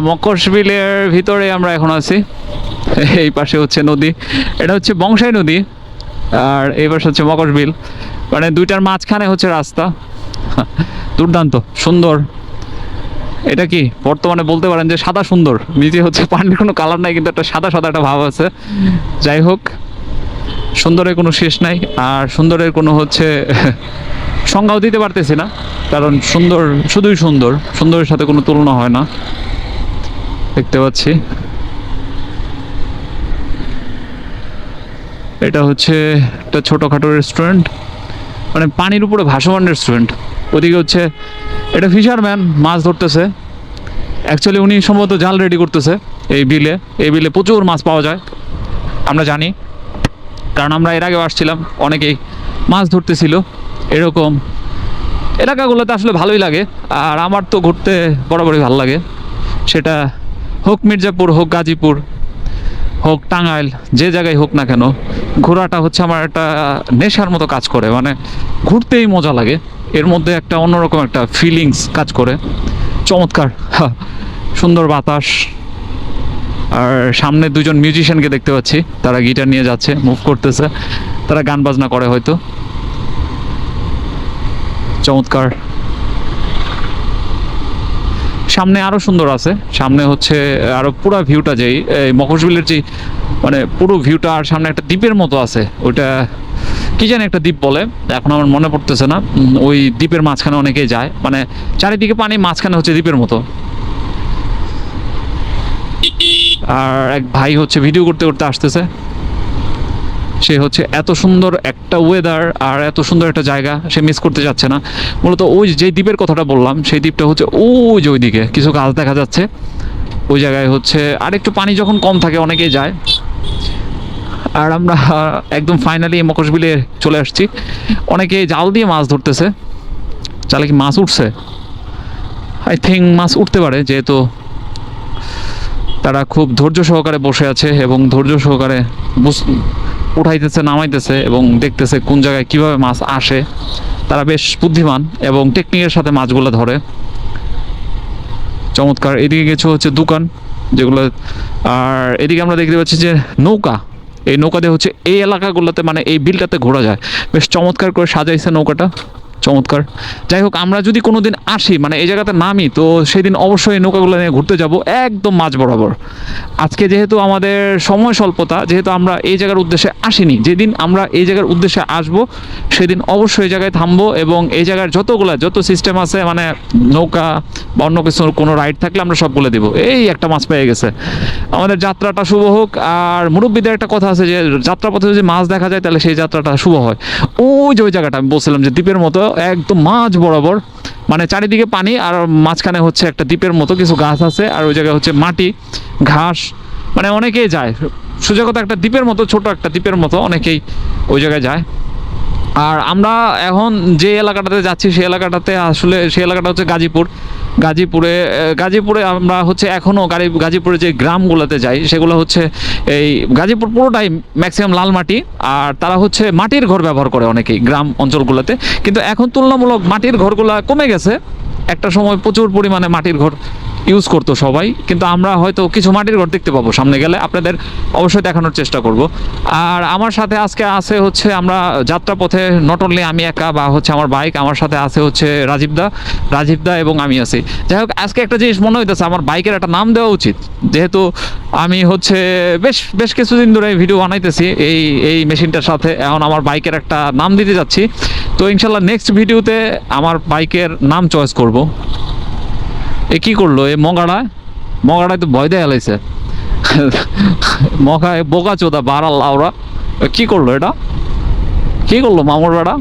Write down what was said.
মকরশবিলের ভিতরে আমরা এখন আছি। এই পাশে হচ্ছে নদী, এটা হচ্ছে বংশাই নদী, আর এই পাশে হচ্ছে মকরশবিল, মানে দুইটার মাঝখানে হচ্ছে রাস্তা। দুর্দান্ত সুন্দর। এটা কি বর্তমানে বলতে পারেন যে সাদা সুন্দর, নিচে হচ্ছে পানির কোনো কালার নাই, কিন্তু একটা সাদা সাদা একটা ভাব আছে। যাই হোক, সুন্দরের কোনো শেষ নাই, আর সুন্দরের কোনো হচ্ছে সংজ্ঞাও দিতে পারতেছি না, কারণ সুন্দর শুধুই সুন্দর, সুন্দরের সাথে কোনো তুলনা হয় না। দেখতে পাচ্ছি এটা হচ্ছে একটা ছোটোখাটো রেস্টুরেন্ট, মানে পানির উপরে ভাসমান রেস্টুরেন্ট। ওদিকে হচ্ছে এটা ফিশারম্যান মাছ ধরতেছে, অ্যাকচুয়ালি উনি সম্ভবত জাল রেডি করতেছে। এই বিলে প্রচুর মাছ পাওয়া যায়, আমরা জানি, কারণ আমরা এর আগেও আসছিলাম, অনেকেই মাছ ধরতেছিল। এরকম এলাকাগুলোতে আসলে ভালোই লাগে, আর আমার তো ঘুরতে বরাবরই ভালো লাগে, সেটা হোক মির্জাপুর, হোক গাজীপুর, হোক টাঙ্গাইল, যে জায়গায় হোক না কেন, ঘোরাটা হচ্ছে আমার একটা নেশার মতো কাজ করে। মানে ঘুরতেই মজা লাগে, এর মধ্যে একটা অন্যরকম একটা ফিলিংস কাজ করে। চমৎকার সুন্দর বাতাস, আর সামনে দুজন মিউজিশিয়ানকে দেখতে পাচ্ছি, তারা গিটার নিয়ে যাচ্ছে, মুভ করতেছে, তারা গান বাজনা করে হয়তো। চমৎকার। সামনে আরো সুন্দর আছে, সামনে হচ্ছে আরো পুরো ভিউটা, যেই মকরশবিলের যে মানে পুরো ভিউটা, আর সামনে একটা দ্বীপের মতো আছে, ওইটা কি জানি একটা দ্বীপ বলে, এখন আমার মনে পড়তেছে না। ওই দ্বীপের মাঝখানে অনেকেই যায়, মানে চারিদিকে পানি, মাঝখানে হচ্ছে দ্বীপের মতো। আর এক ভাই হচ্ছে ভিডিও করতে করতে আসতেছে, সে হচ্ছে এত সুন্দর একটা ওয়েদার আর এত সুন্দর একটা জায়গা সে মিস করতে যাচ্ছে না। মূলত ওই যে দ্বীপের কথাটা বললাম, সেই দ্বীপটা হচ্ছে ওই যে ওইদিকে কিছু গাছ দেখা যাচ্ছে, ওই জায়গায় হচ্ছে আর একটু পানি যখন কম থাকে অনেকেই যায়। আর আমরা একদম ফাইনালি মকরশবিলে চলে আসছি। অনেকে জাল দিয়ে মাছ ধরতেছে, জালে কি মাছ উঠছে? আই থিঙ্ক মাছ উঠতে পারে, যেহেতু তারা খুব ধৈর্য সহকারে বসে আছে এবং ধৈর্য সহকারে উঠাইতেছে, নামাইতেছে এবং দেখতেছে কোন জায়গায় কিভাবে মাছ আসে। তারা বেশ বুদ্ধিমান এবং টেকনিকের সাথে মাছগুলো ধরে। চমৎকার। এদিকে কিছু হচ্ছে দোকান যেগুলো, আর এদিকে আমরা দেখতে পাচ্ছি যে নৌকা, এই নৌকা দিয়ে হচ্ছে এই এলাকাগুলোতে, মানে এই বিলটাতে ঘোরা যায়। বেশ চমৎকার করে সাজাইছে নৌকাটা, চমৎকার। যাই হোক, আমরা যদি কোনো দিন আসি, মানে এই জায়গাতে নামি, তো সেদিন অবশ্যই এই নৌকাগুলো নিয়ে ঘুরতে যাব একদম মাঝ বরাবর। আজকে যেহেতু আমাদের সময় স্বল্পতা, যেহেতু আমরা এই জায়গার উদ্দেশ্যে আসিনি, যেদিন আমরা এই জায়গার উদ্দেশ্যে আসব সেদিন অবশ্যই এই জায়গায় থামবো, এবং এই জায়গার যত সিস্টেম আছে, মানে নৌকা বা অন্য কিছু কোনো রাইড থাকলে আমরা সব বলে দেবো। এই একটা মাছ পেয়ে গেছে, আমাদের যাত্রাটা শুভ হোক। আর মুরব্বীদের একটা কথা আছে যে যাত্রাপথে যদি মাছ দেখা যায় তাহলে সেই যাত্রাটা শুভ হয়। ওই যে ওই জায়গাটা আমি বলছিলাম যে দ্বীপের মতো একদম মাঝ বরাবর, মানে চারিদিকে পানি আর মাঝখানে হচ্ছে একটা দ্বীপের মতো কিছু গাছ আছে, আর ওই জায়গায় হচ্ছে মাটি, ঘাস, মানে অনেকেই যায়। সোজা কথা একটা দ্বীপের মতো, ছোট একটা দ্বীপের মতো, অনেকেই ওই জায়গায় যায়। আর আমরা এখন যে এলাকাটাতে যাচ্ছি সেই এলাকাটাতে আসলে, সেই এলাকাটা হচ্ছে গাজীপুরে আমরা হচ্ছে এখনও গাজীপুরে যে গ্রামগুলোতে যাই সেগুলো হচ্ছে এই গাজীপুর পুরোটাই ম্যাক্সিমাম লাল মাটি, আর তারা হচ্ছে মাটির ঘর ব্যবহার করে অনেকেই গ্রাম অঞ্চলগুলোতে। কিন্তু এখন তুলনামূলক মাটির ঘরগুলো কমে গেছে, একটা সময় প্রচুর পরিমাণে মাটির ঘর ইউজ করতো সবাই, কিন্তু আমরা হয়তো কিছু মাটির ঘর দেখতে পাবো সামনে গেলে, আপনাদের অবশ্যই দেখানোর চেষ্টা করব। আর আমার সাথে আজকে আছে হচ্ছে, আমরা যাত্রাপথে নট অনলি আমি একা বা হচ্ছে আমার বাইক, আমার সাথে আছে হচ্ছে রাজীবদা এবং আমি আছি। যাই হোক, আজকে একটা জিনিস মনে হইতেছে, আমার বাইকের একটা নাম দেওয়া উচিত, যেহেতু আমি হচ্ছে বেশ কিছুদিন ধরে ভিডিও বানাইতেছি এই মেশিনটার সাথে। এখন আমার বাইকের একটা নাম দিতে যাচ্ছি, তো ইনশাল্লাহ নেক্সট ভিডিওতে আমার বাইকের নাম চয়েস করব। এ কি করলো এ মগাড়ায় তো ভয় দেয়া লাইছে। মগায় বোকা চোদা বাড়াল, ওরা কি করলো, এটা কি করলো মামুর বেড়া।